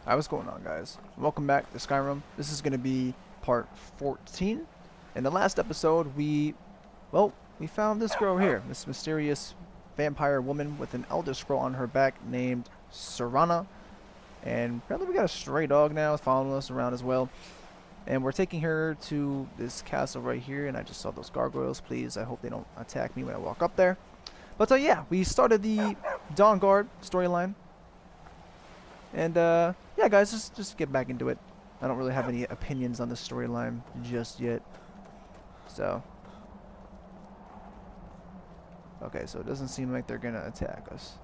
Alright, what's going on, guys? Welcome back to Skyrim. This is going to be part 14. In the last episode, we found this girl here, this mysterious vampire woman with an Elder Scroll on her back named Serana. And apparently we got a stray dog now following us around as well. And we're taking her to this castle right here, and I just saw those gargoyles. Please, I hope they don't attack me when I walk up there. But yeah, we started the Dawn Guard storyline. And yeah, guys, just get back into it. I don't really have any opinions on the storyline just yet. So okay, so it doesn't seem like they're gonna attack us.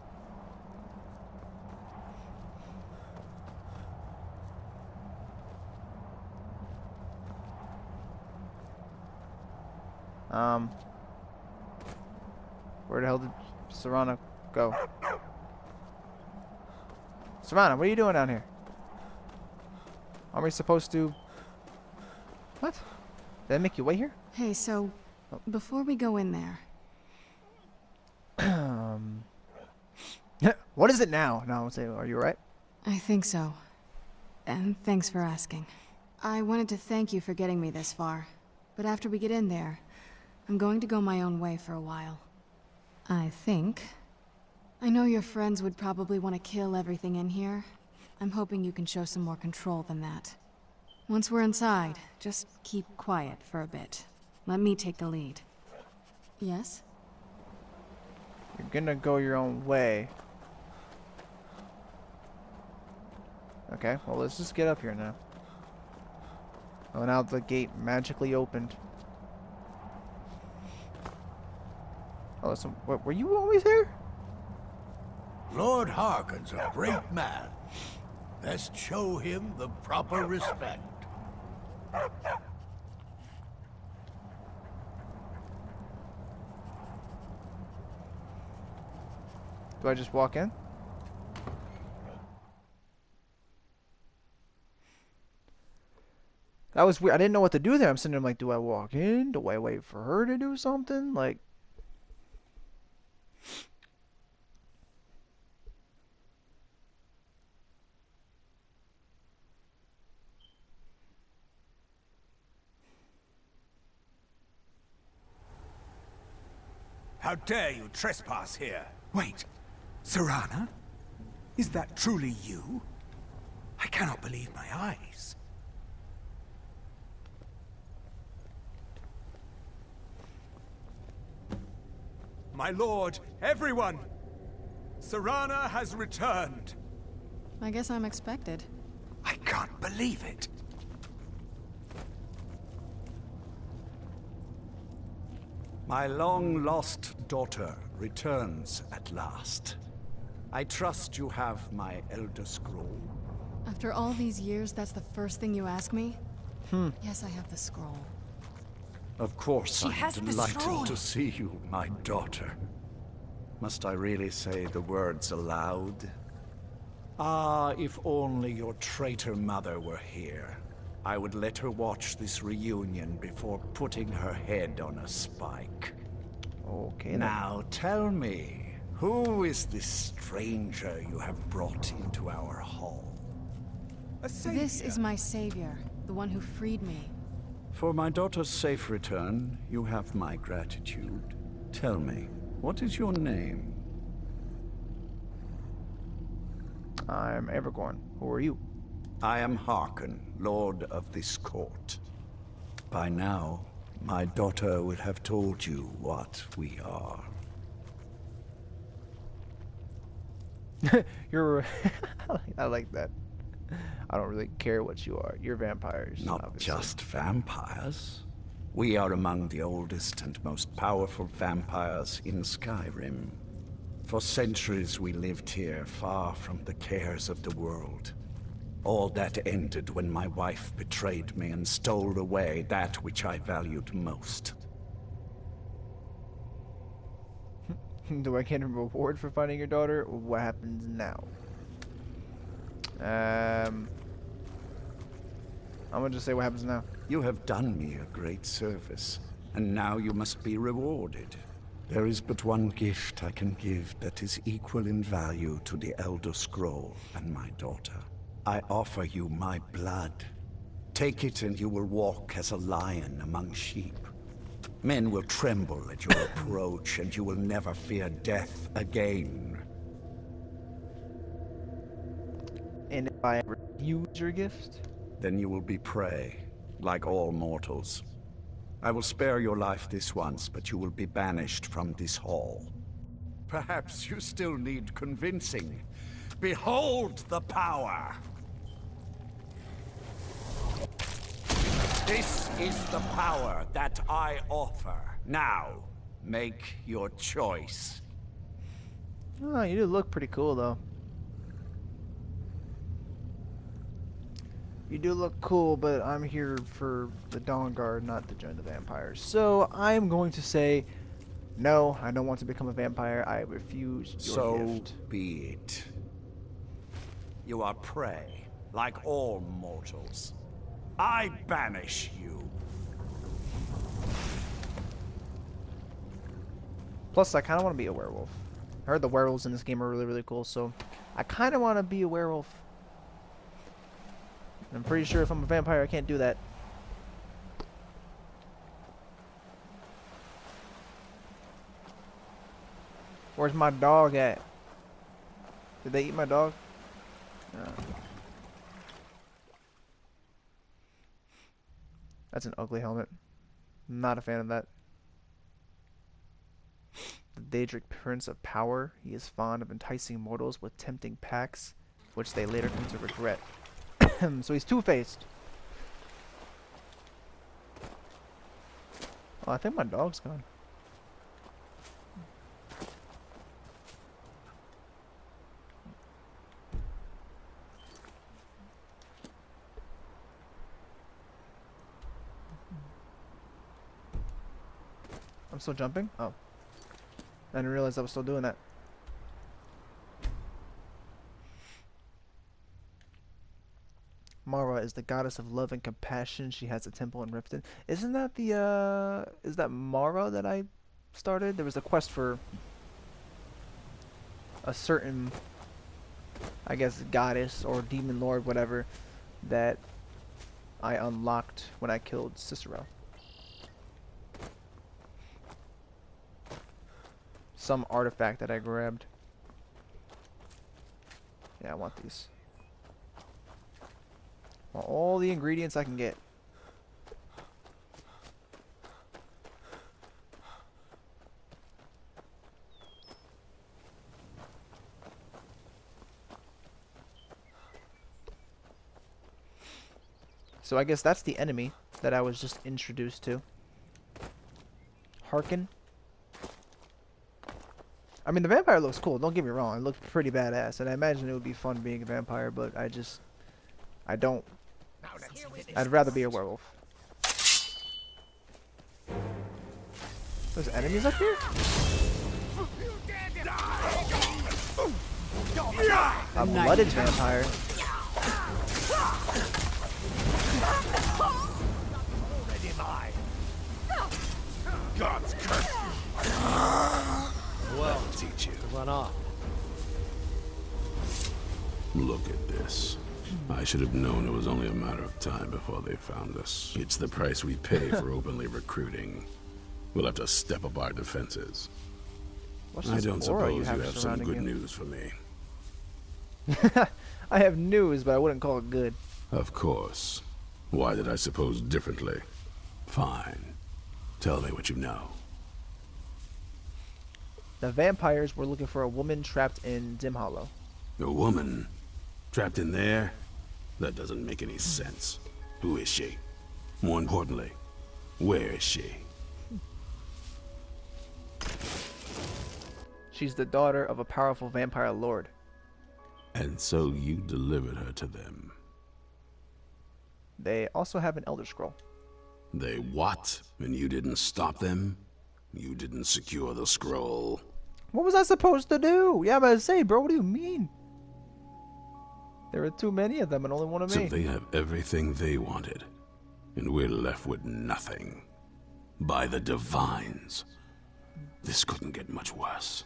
Where the hell did Serana go? Serana, what are you doing down here? Aren't we supposed to... What? Did I make you wait here? Hey, so, before we go in there... What is it now? No, I won't say, are you alright? I think so. And thanks for asking. I wanted to thank you for getting me this far. But after we get in there, I'm going to go my own way for a while. I think. I know your friends would probably want to kill everything in here. I'm hoping you can show some more control than that. Once we're inside, just keep quiet for a bit. Let me take the lead. Yes? You're gonna go your own way. Okay, well, let's just get up here now. Oh, now the gate magically opened. Oh, so were you always here? Lord Harkon's a great man. Best show him the proper respect. Do I just walk in? That was weird. I didn't know what to do there. I'm sitting there like, do I walk in? Do I wait for her to do something? Like... How dare you trespass here? Wait, Serana? Is that truly you? I cannot believe my eyes. My lord, everyone! Serana has returned. I guess I'm expected. I can't believe it. My long-lost daughter returns at last. I trust you have my Elder Scroll. After all these years, that's the first thing you ask me? Yes, I have the scroll. Of course, I'm has the delighted scroll. to see you, my daughter. Must I really say the words aloud? Ah, if only your traitor mother were here. I would let her watch this reunion before putting her head on a spike. Okay, Now tell me, who is this stranger you have brought into our hall? A savior. This is my savior, the one who freed me. For my daughter's safe return, you have my gratitude. Tell me, what is your name? I'm Evergorn. Who are you? I am Harkon, Lord of this court. By now, my daughter will have told you what we are. You're... I like that. I don't really care what you are. You're vampires. Not obviously. just vampires. We are among the oldest and most powerful vampires in Skyrim. For centuries we lived here, far from the cares of the world. All that ended when my wife betrayed me and stole away that which I valued most. Do I get a reward for finding your daughter? What happens now? I'm gonna just say what happens now. You have done me a great service, and now you must be rewarded. There is but one gift I can give that is equal in value to the Elder Scroll and my daughter. I offer you my blood. Take it and you will walk as a lion among sheep. Men will tremble at your approach and you will never fear death again. And if I refuse your gift? Then you will be prey, like all mortals. I will spare your life this once, but you will be banished from this hall. Perhaps you still need convincing. Behold the power! This is the power that I offer. Now, make your choice. Oh, you do look pretty cool, though. You do look cool, but I'm here for the Dawn Guard, not to join the vampires. So, I'm going to say, no, I don't want to become a vampire. I refuse your gift. So be it. You are prey, like all mortals. I banish you. Plus, I kind of want to be a werewolf. I heard the werewolves in this game are really, really cool, so I kind of want to be a werewolf. I'm pretty sure if I'm a vampire, I can't do that. Where's my dog at? Did they eat my dog? No. That's an ugly helmet. Not a fan of that. The Daedric Prince of Power. He is fond of enticing mortals with tempting pacts, which they later come to regret. So he's two-faced. Oh, I think my dog's gone. I'm still jumping? Oh. I didn't realize I was still doing that. Mara is the goddess of love and compassion. She has a temple in Riften. Isn't that the, is that Mara that I started? There was a quest for a certain, I guess, goddess or demon lord, whatever, that I unlocked when I killed Cicero. Some artifact that I grabbed. Yeah, I want these. Want all the ingredients I can get. So I guess that's the enemy that I was just introduced to. Harkin. I mean, the vampire looks cool, don't get me wrong. It looks pretty badass, and I imagine it would be fun being a vampire, but I don't. I'd rather be a werewolf. There's enemies up here? A blooded vampire. God's curse. Well, teach you. Run off. Look at this. I should have known it was only a matter of time before they found us. It's the price we pay for openly recruiting. We'll have to step up our defenses. I don't suppose you have some good news for me. I have news, but I wouldn't call it good. Of course. Why did I suppose differently? Fine. Tell me what you know. The vampires were looking for a woman trapped in Dim Hollow. A woman? Trapped in there? That doesn't make any sense. Who is she? More importantly, where is she? She's the daughter of a powerful vampire lord. And so you delivered her to them. They also have an Elder Scroll. They what? And you didn't stop them? You didn't secure the scroll? What was I supposed to do? Yeah, I'm about to say, bro, what do you mean? There are too many of them and only one of me. So they have everything they wanted, and we're left with nothing. By the divines. This couldn't get much worse.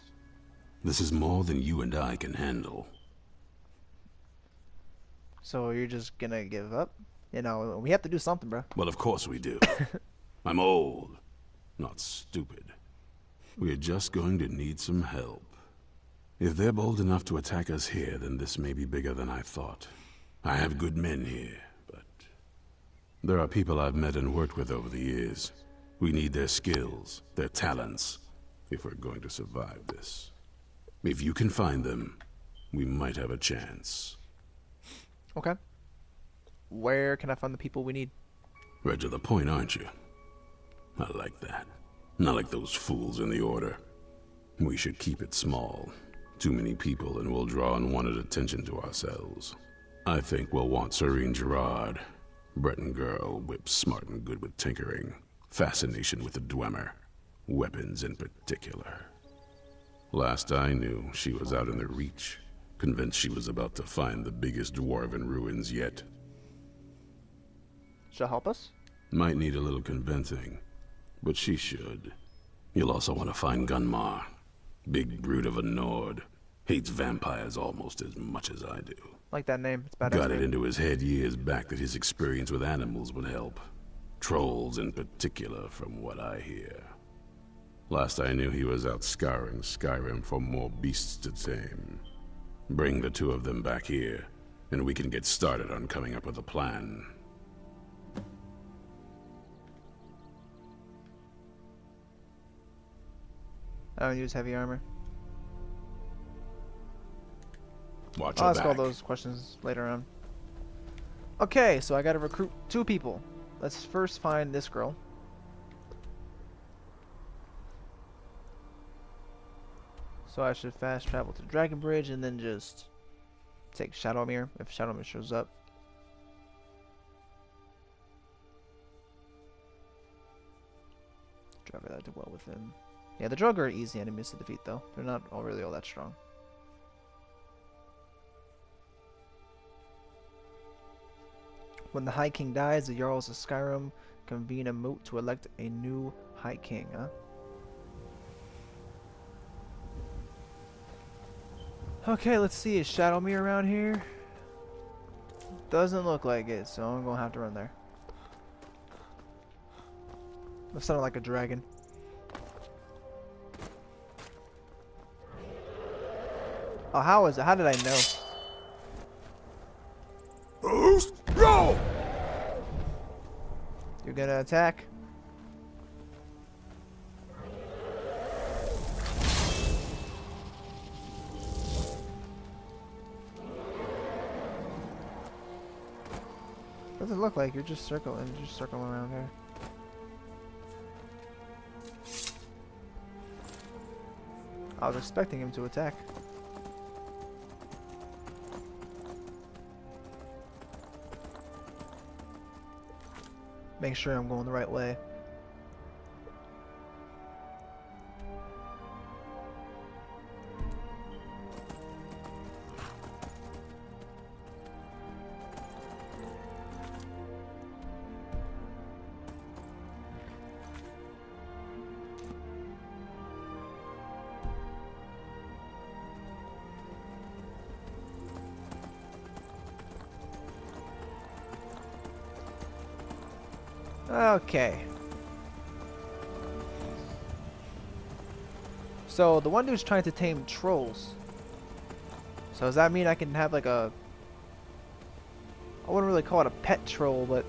This is more than you and I can handle. So you're just gonna give up? You know, we have to do something, bro. Well, of course we do. I'm old, not stupid. We're just going to need some help. If they're bold enough to attack us here, then this may be bigger than I thought. I have good men here, but there are people I've met and worked with over the years. We need their skills, their talents, if we're going to survive this. If you can find them, we might have a chance. Okay. Where can I find the people we need? Right to the point, aren't you? I like that. Not like those fools in the Order. We should keep it small. Too many people and we'll draw unwanted attention to ourselves. I think we'll want Serene Gerard. Breton girl, whip smart and good with tinkering. Fascination with the Dwemer. Weapons in particular. Last I knew, she was out in the Reach. Convinced she was about to find the biggest dwarven ruins yet. She'll help us? Might need a little convincing, but she should. You'll also want to find Gunmar. Big brute of a Nord. Hates vampires almost as much as I do. Like that name. It's badass. Got it name. into his head years back that his experience with animals would help. Trolls in particular, from what I hear. Last I knew, he was out scouring Skyrim for more beasts to tame. Bring the two of them back here, and we can get started on coming up with a plan. I don't use heavy armor. Watch I'll your ask all back. those questions later on. Okay, so I gotta recruit 2 people. Let's first find this girl. So I should fast travel to Dragon Bridge and then just take Shadowmere if Shadowmere shows up. Draugr that did well with him. Yeah, the Draugr are easy enemies to defeat though. They're not really all that strong. When the High King dies, the Jarls of Skyrim convene a moot to elect a new High King, huh? Okay, let's see. Is Shadowmere around here? Doesn't look like it, so I'm gonna have to run there. That sounded like a dragon. Oh, how is it? How did I know? Boost! Roll! You're gonna attack? Doesn't look like you're just circling around here. I was expecting him to attack. Make sure I'm going the right way. Okay. So the one dude's trying to tame trolls. So does that mean I can have like a... I wouldn't really call it a pet troll, but...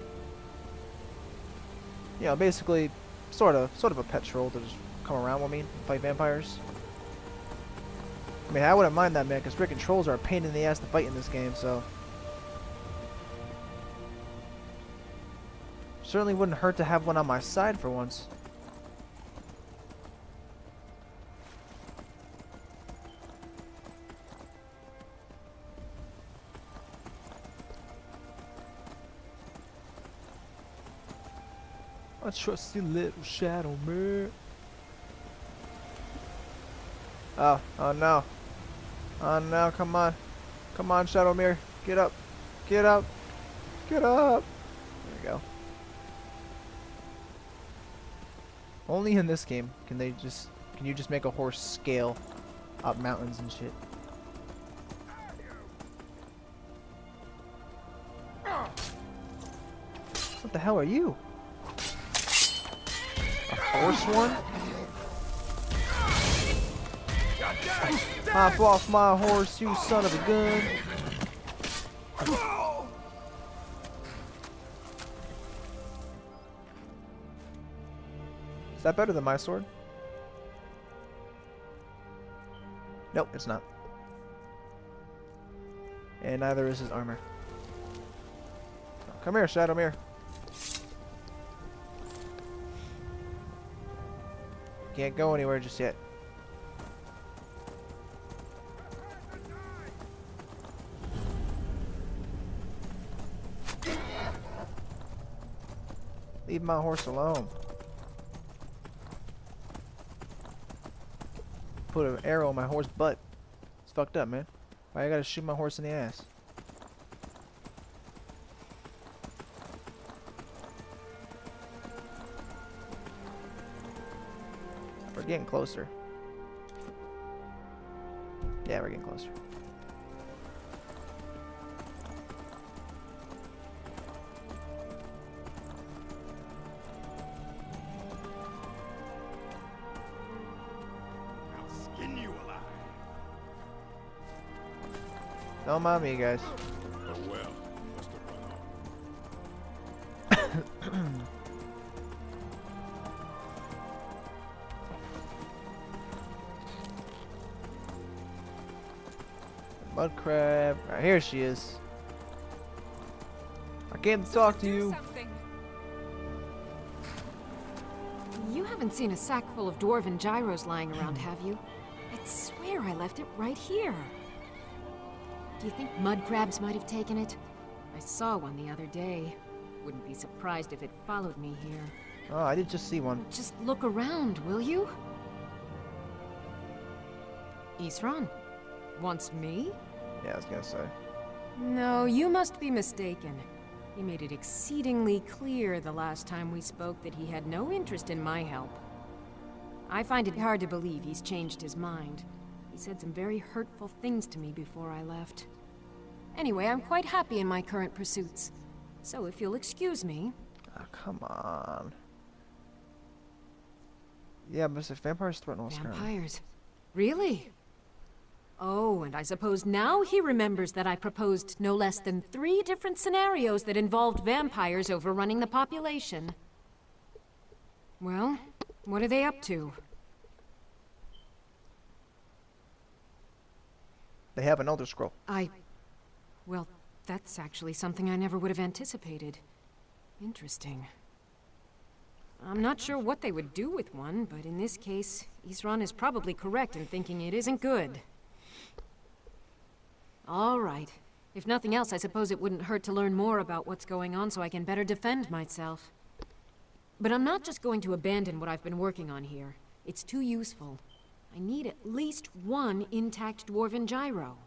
You know, basically, sort of a pet troll to just come around with me and fight vampires. I mean, I wouldn't mind that, man, because freaking trolls are a pain in the ass to fight in this game, so... Certainly wouldn't hurt to have one on my side for once. I trust you, little Shadowmere. Oh no. Oh no, come on. Come on, Shadowmere. Get up. Get up. Get up. There we go. Only in this game can you just make a horse scale up mountains and shit. What the hell are you? A horse one? Hop off my horse, you son of a gun. Is that better than my sword? Nope, it's not. And neither is his armor. Come here, Shadowmere. Can't go anywhere just yet. Leave my horse alone. Put an arrow in my horse's butt. It's fucked up, man. Why I gotta shoot my horse in the ass? We're getting closer. Yeah, we're getting closer. Don't mind me, guys. Oh well, must have run off. Mud crab. Right, here she is. I came to talk to you. You haven't seen a sack full of dwarven gyros lying around, have you? I swear I left it right here. Do you think mud crabs might have taken it? I saw one the other day. Wouldn't be surprised if it followed me here. Oh, I did just see one. Just look around, will you? Isran? Wants me? Yeah, I was gonna say. No, you must be mistaken. He made it exceedingly clear the last time we spoke that he had no interest in my help. I find it hard to believe he's changed his mind. He said some very hurtful things to me before I left. Anyway, I'm quite happy in my current pursuits. So if you'll excuse me... Oh, come on. Yeah, but if vampires threaten all Skyrim. Vampires? Really? Oh, and I suppose now he remembers that I proposed no less than 3 different scenarios that involved vampires overrunning the population. Well, what are they up to? They have an Elder Scroll. Well, that's actually something I never would have anticipated. Interesting. I'm not sure what they would do with one, but in this case, Isran is probably correct in thinking it isn't good. All right. If nothing else, I suppose it wouldn't hurt to learn more about what's going on so I can better defend myself. But I'm not just going to abandon what I've been working on here. It's too useful. I need at least 1 intact dwarven gyro.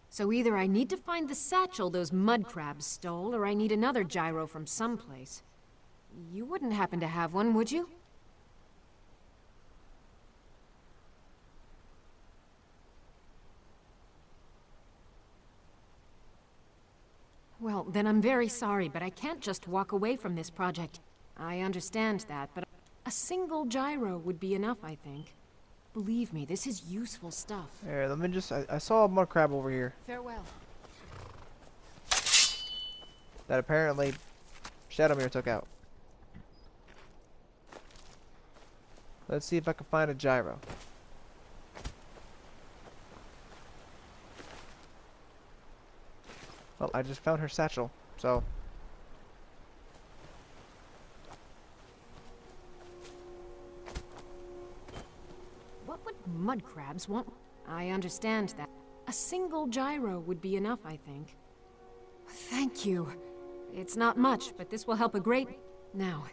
So either I need to find the satchel those mud crabs stole, or I need another gyro from someplace. You wouldn't happen to have one, would you? Well, then I'm very sorry, but I can't just walk away from this project. I understand that, but a single gyro would be enough, I think. Believe me, this is useful stuff. Here, let me just... I saw a mud crab over here. Farewell. That apparently Shadowmere took out. Let's see if I can find a gyro. Well, I just found her satchel, so... What would mud crabs want? I understand that. A single gyro would be enough, I think. Thank you. It's not much, but this will help a great... Now,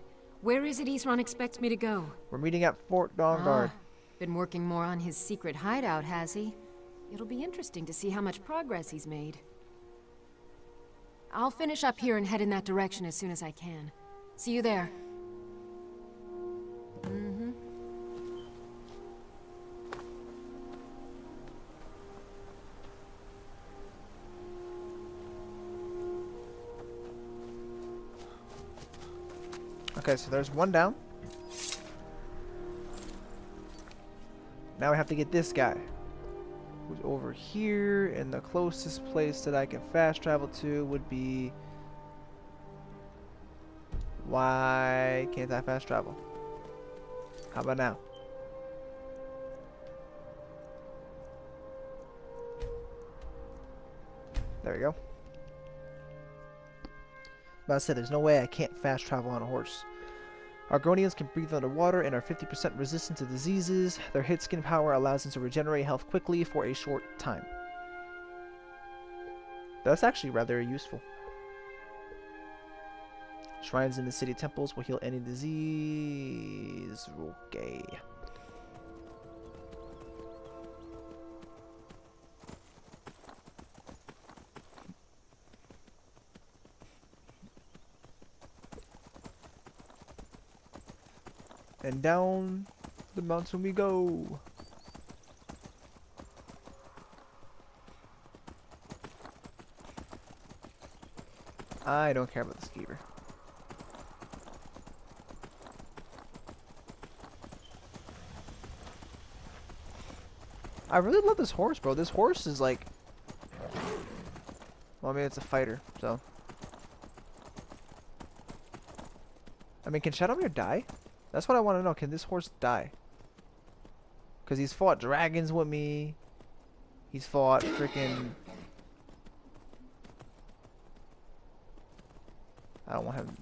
where is it Isran expects me to go? We're meeting at Fort Dawnguard. Been working more on his secret hideout, has he? It'll be interesting to see how much progress he's made. I'll finish up here and head in that direction as soon as I can. See you there. Okay, so there's one down. Now we have to get this guy. Who's over here, and the closest place that I can fast travel to would be... Why can't I fast travel? How about now? There we go. But I said there's no way I can't fast travel on a horse. Argonians can breathe underwater and are 50% resistant to diseases. Their hit skin power allows them to regenerate health quickly for a short time. That's actually rather useful. Shrines in the city temples will heal any disease. Okay. And down the mountain we go. I don't care about the skeever. I really love this horse, bro. This horse is like... Well, I mean, it's a fighter, so... I mean, can Shadowmere die? That's what I want to know. Can this horse die? Because he's fought dragons with me. He's fought freaking... I don't want him...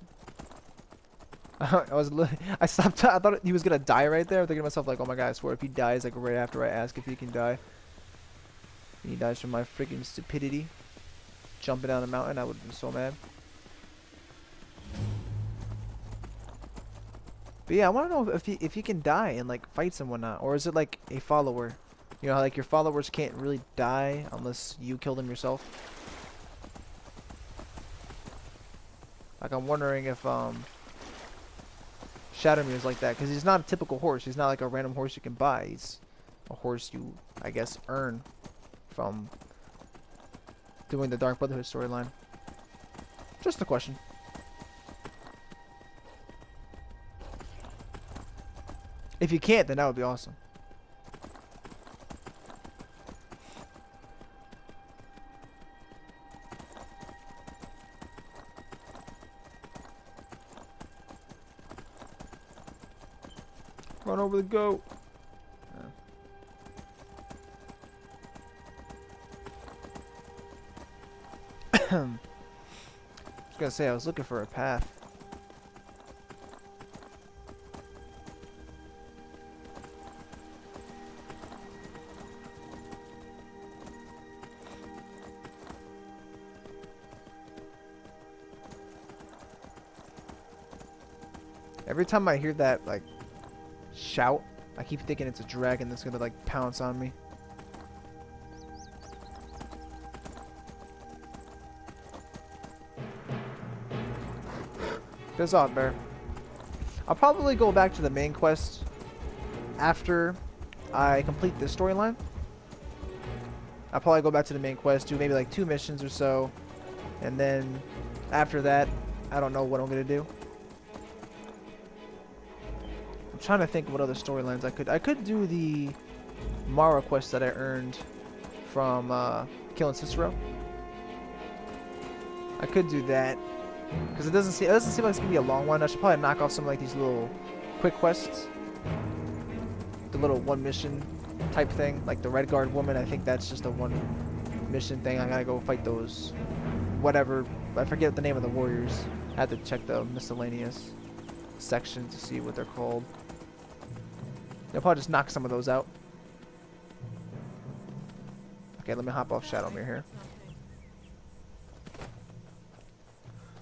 I stopped. I thought he was gonna die right there. I'm thinking to myself like, oh my god, I swear if he dies like right after I ask if he can die, and he dies from my freaking stupidity, jumping down a mountain, I would be so mad. But yeah, I want to know if he can die in like fights and whatnot, or is it like a follower? You know how like your followers can't really die unless you kill them yourself. Like I'm wondering if Shadowmere is like that, because he's not a typical horse. He's not like a random horse you can buy. He's a horse you, I guess, earn from doing the Dark Brotherhood storyline. Just a question. If you can't, then that would be awesome. Run over the goat. I was gonna say I was looking for a path. Every time I hear that like shout, I keep thinking it's a dragon that's gonna like pounce on me. Piss off, bear. I'll probably go back to the main quest after I complete this storyline. I'll probably go back to the main quest, do maybe like 2 missions or so, and then after that, I don't know what I'm gonna do. I'm trying to think what other storylines I could do the Mara quest that I earned from killing Cicero. I could do that because it doesn't seem like it's gonna be a long one. I should probably knock off some like these little quick quests, the little 1 mission type thing, like the Red Guard woman. I think that's just a 1 mission thing. I gotta go fight those, whatever. I forget the name of the warriors. I had to check the miscellaneous section to see what they're called. I'll probably just knock some of those out. Okay, let me hop off Shadowmere here.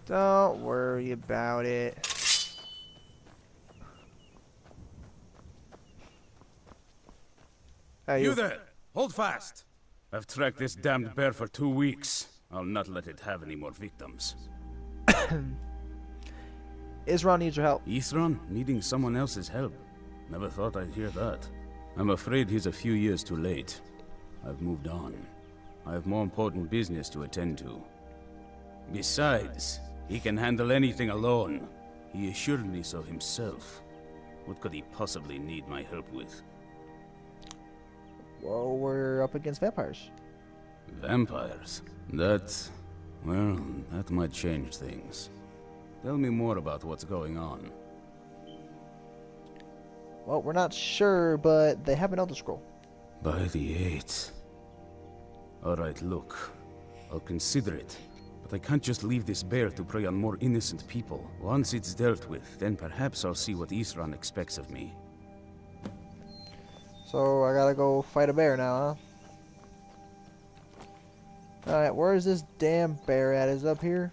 Don't worry about it. Hey, You there! Hold fast! I've tracked this damned bear for 2 weeks. I'll not let it have any more victims. Isran needs your help. Isran needing someone else's help? Never thought I'd hear that. I'm afraid he's a few years too late. I've moved on. I have more important business to attend to. Besides, he can handle anything alone. He assured me so himself. What could he possibly need my help with? Well, we're up against vampires. Vampires? That might change things. Tell me more about what's going on. Well, we're not sure, but they have an Elder Scroll. By the Eight. Alright, look. I'll consider it. But I can't just leave this bear to prey on more innocent people. Once it's dealt with, then perhaps I'll see what Isran expects of me. So I gotta go fight a bear now, huh? Alright, where is this damn bear at? Is it up here?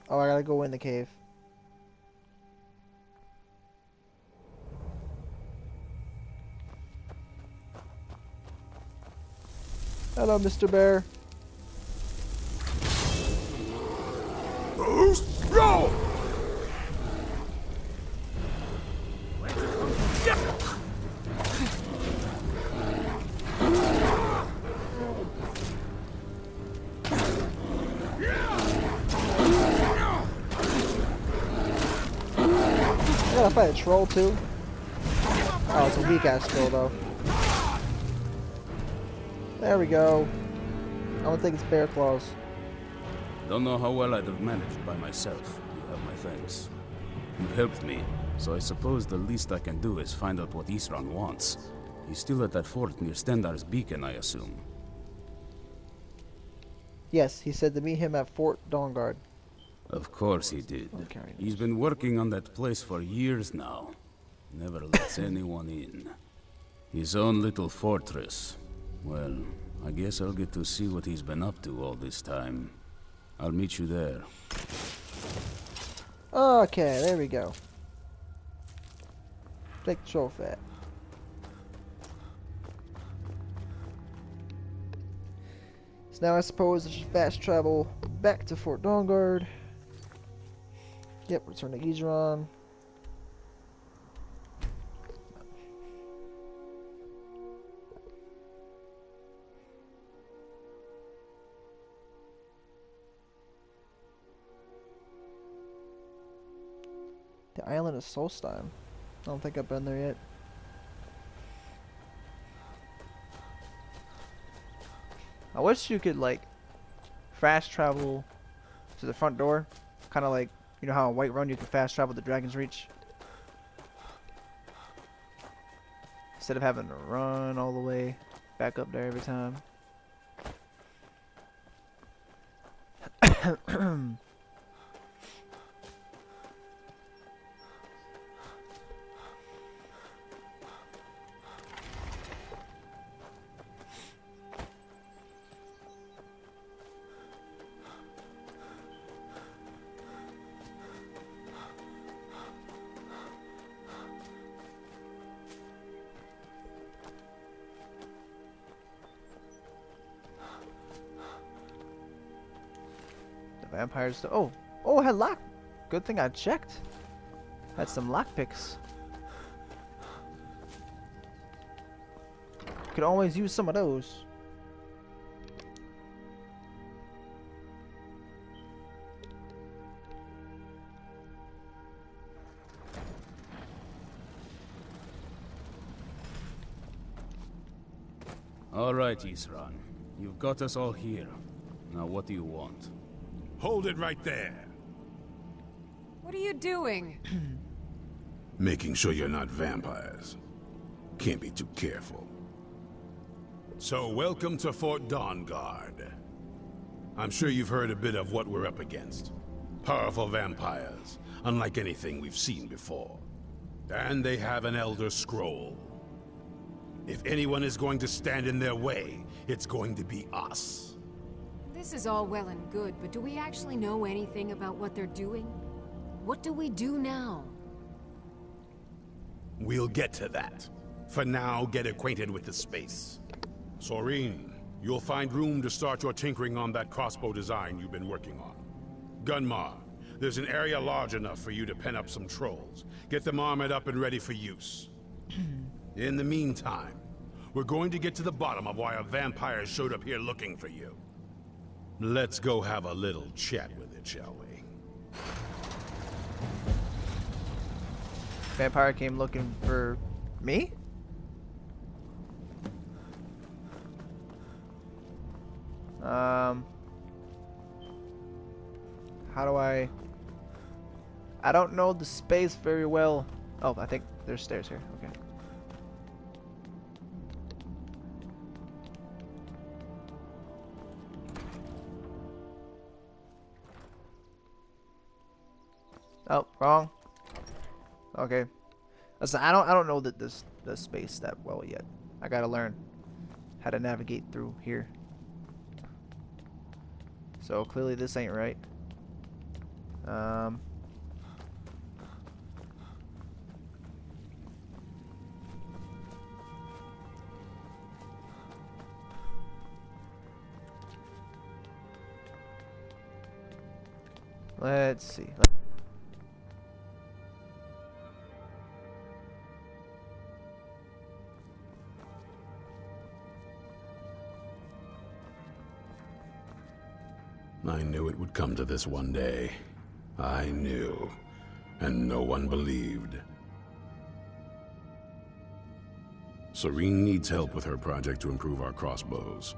Oh, I gotta go in the cave. Hello, Mr. Bear. Roll! I gotta fight a troll too. Oh, it's a weak ass troll though. There we go. I don't think it's bear claws. Don't know how well I'd have managed by myself. You have my thanks. You've helped me, so I suppose the least I can do is find out what Isran wants. He's still at that fort near Stendar's beacon, I assume. Yes, he said to meet him at Fort Dawnguard. Of course he did. Okay. He's been working on that place for years now. Never lets anyone in. His own little fortress. Well, I guess I'll get to see what he's been up to all this time. I'll meet you there. Okay, there we go. Take the trophy. So now I suppose I should fast travel back to Fort Dawnguard. Yep, return to Isran. The island of Solstein. I don't think I've been there yet. I wish you could like fast travel to the front door, kind of like, you know how in Whiterun you can fast travel to Dragon's Reach, instead of having to run all the way back up there every time. Vampires. Oh, I had lock. Good thing I checked. Had some lockpicks. Could always use some of those. All right, Isran. You've got us all here. Now what do you want? Hold it right there. What are you doing? Making sure you're not vampires. Can't be too careful. So, welcome to Fort Dawnguard. I'm sure you've heard a bit of what we're up against. Powerful vampires, unlike anything we've seen before. And they have an Elder Scroll. If anyone is going to stand in their way, it's going to be us. This is all well and good, but do we actually know anything about what they're doing? What do we do now? We'll get to that. For now, get acquainted with the space. Soreen, you'll find room to start your tinkering on that crossbow design you've been working on. Gunmar, there's an area large enough for you to pen up some trolls. Get them armored up and ready for use. In the meantime, we're going to get to the bottom of why a vampire showed up here looking for you. Let's go have a little chat with it, shall we? Vampire came looking for me? How do I don't know the space very well. Oh, I think there's stairs here. Okay. Oh, wrong. Okay. Listen, I don't know the space that well yet. I gotta learn how to navigate through here. So clearly this ain't right. Let's see. I knew it would come to this one day. I knew. And no one believed. Serene needs help with her project to improve our crossbows.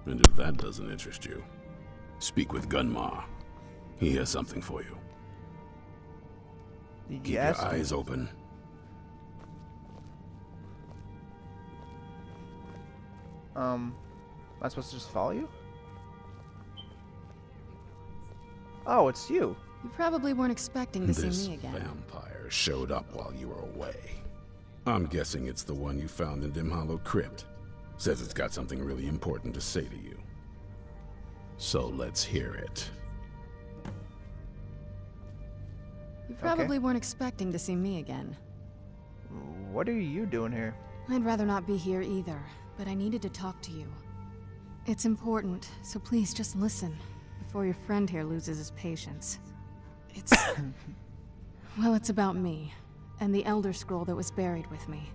And if that doesn't interest you, speak with Gunmar. He has something for you. Keep your eyes open. Am I supposed to just follow you? Oh, it's you. You probably weren't expecting to This see me again. vampire showed up while you were away. I'm guessing it's the one you found in Dim Hollow Crypt. Says it's got something really important to say to you. So let's hear it. You probably weren't expecting to see me again. What are you doing here? I'd rather not be here either, but I needed to talk to you. It's important, so please just listen before your friend here loses his patience. It's... well, it's about me, and the Elder Scroll that was buried with me.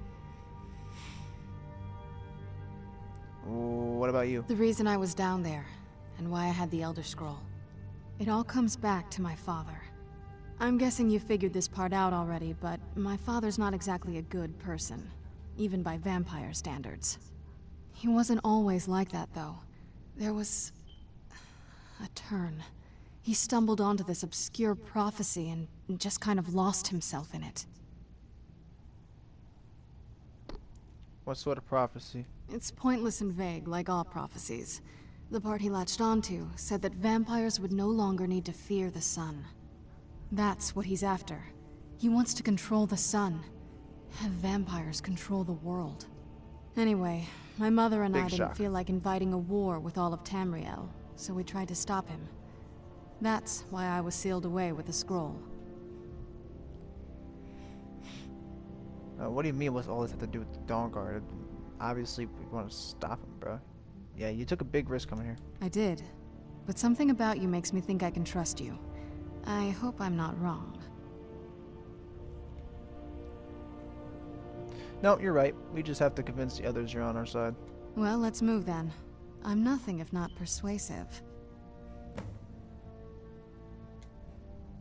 What about you? The reason I was down there, and why I had the Elder Scroll. It all comes back to my father. I'm guessing you figured this part out already, but my father's not exactly a good person, even by vampire standards. He wasn't always like that, though. There was... a turn. He stumbled onto this obscure prophecy and just kind of lost himself in it. What sort of prophecy? It's pointless and vague, like all prophecies. The part he latched onto said that vampires would no longer need to fear the sun. That's what he's after. He wants to control the sun. Have vampires control the world. Anyway, my mother and I didn't feel like inviting a war with all of Tamriel, so we tried to stop him. That's why I was sealed away with the scroll. What do you mean, what's all this have to do with the Dawn Guard? Obviously, we want to stop him, bro. Yeah, you took a big risk coming here. I did. But something about you makes me think I can trust you. I hope I'm not wrong. No, you're right. We just have to convince the others you're on our side. Well, let's move then. I'm nothing if not persuasive.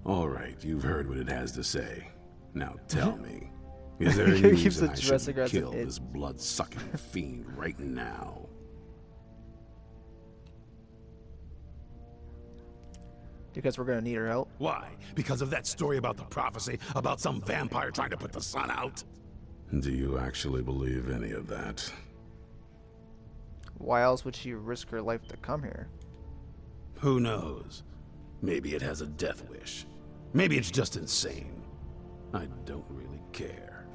All right, you've heard what it has to say. Now tell me, is there any reason I should kill this blood-sucking fiend right now? Because we're gonna need her help. Why? Because of that story about the prophecy about some vampire trying to put the sun out? Do you actually believe any of that? Why else would she risk her life to come here? Who knows? Maybe it has a death wish. Maybe it's just insane. I don't really care.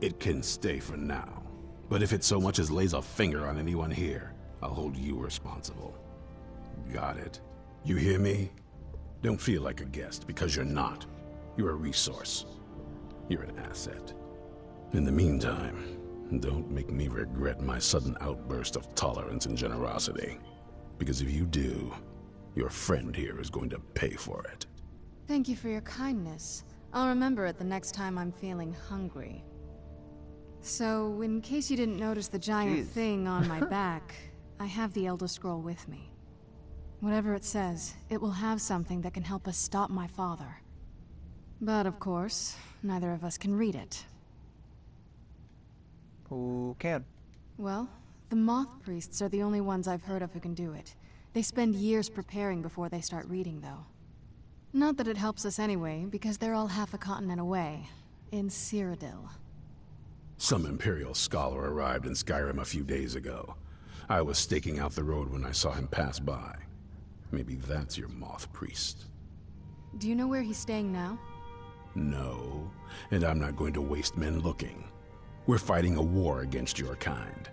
It can stay for now. But if it so much as lays a finger on anyone here, I'll hold you responsible. Got it? You hear me? Don't feel like a guest, because you're not. You're a resource. You're an asset. In the meantime, don't make me regret my sudden outburst of tolerance and generosity. Because if you do, your friend here is going to pay for it. Thank you for your kindness. I'll remember it the next time I'm feeling hungry. So, in case you didn't notice the giant thing on my back, I have the Elder Scroll with me. Whatever it says, it will have something that can help us stop my father. But of course, neither of us can read it. Who can? Well, the moth priests are the only ones I've heard of who can do it. They spend years preparing before they start reading, though. Not that it helps us anyway, because they're all half a continent away, in Cyrodiil. Some Imperial scholar arrived in Skyrim a few days ago. I was staking out the road when I saw him pass by. Maybe that's your moth priest. Do you know where he's staying now? No, and I'm not going to waste men looking. We're fighting a war against your kind,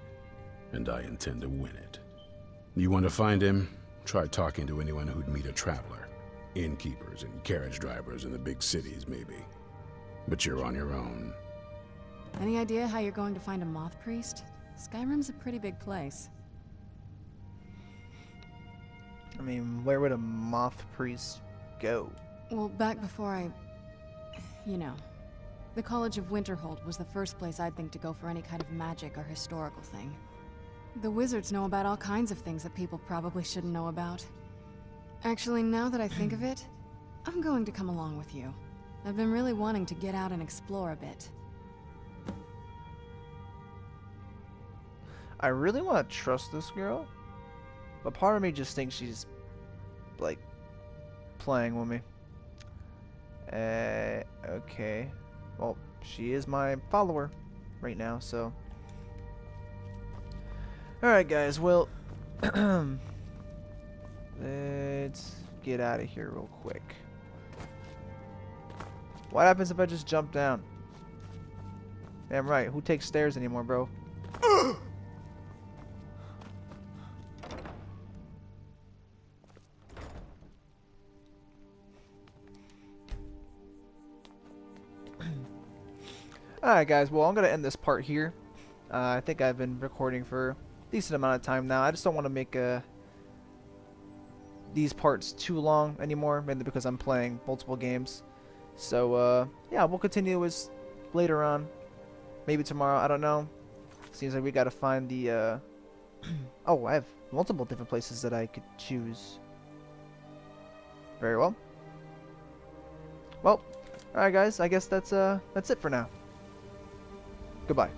and I intend to win it. You want to find him? Try talking to anyone who'd meet a traveler. Innkeepers and carriage drivers in the big cities, maybe. But you're on your own. Any idea how you're going to find a moth priest? Skyrim's a pretty big place. I mean, where would a moth priest go? Well, back before you know. The College of Winterhold was the first place I'd think to go for any kind of magic or historical thing. The wizards know about all kinds of things that people probably shouldn't know about. Actually, now that I think of it, I'm going to come along with you. I've been really wanting to get out and explore a bit. I really want to trust this girl, but part of me just thinks she's, like, playing with me. Okay. Well, she is my follower right now, so... Alright, guys, well... let's get out of here real quick. What happens if I just jump down? Damn right, who takes stairs anymore, bro? Alright guys, well I'm going to end this part here. I think I've been recording for a decent amount of time now. I just don't want to make these parts too long anymore, mainly because I'm playing multiple games. So yeah, we'll continue with later on. Maybe tomorrow, I don't know. Seems like we got to find the... oh, I have multiple different places that I could choose. Very well. Well, alright guys, I guess that's it for now. Goodbye.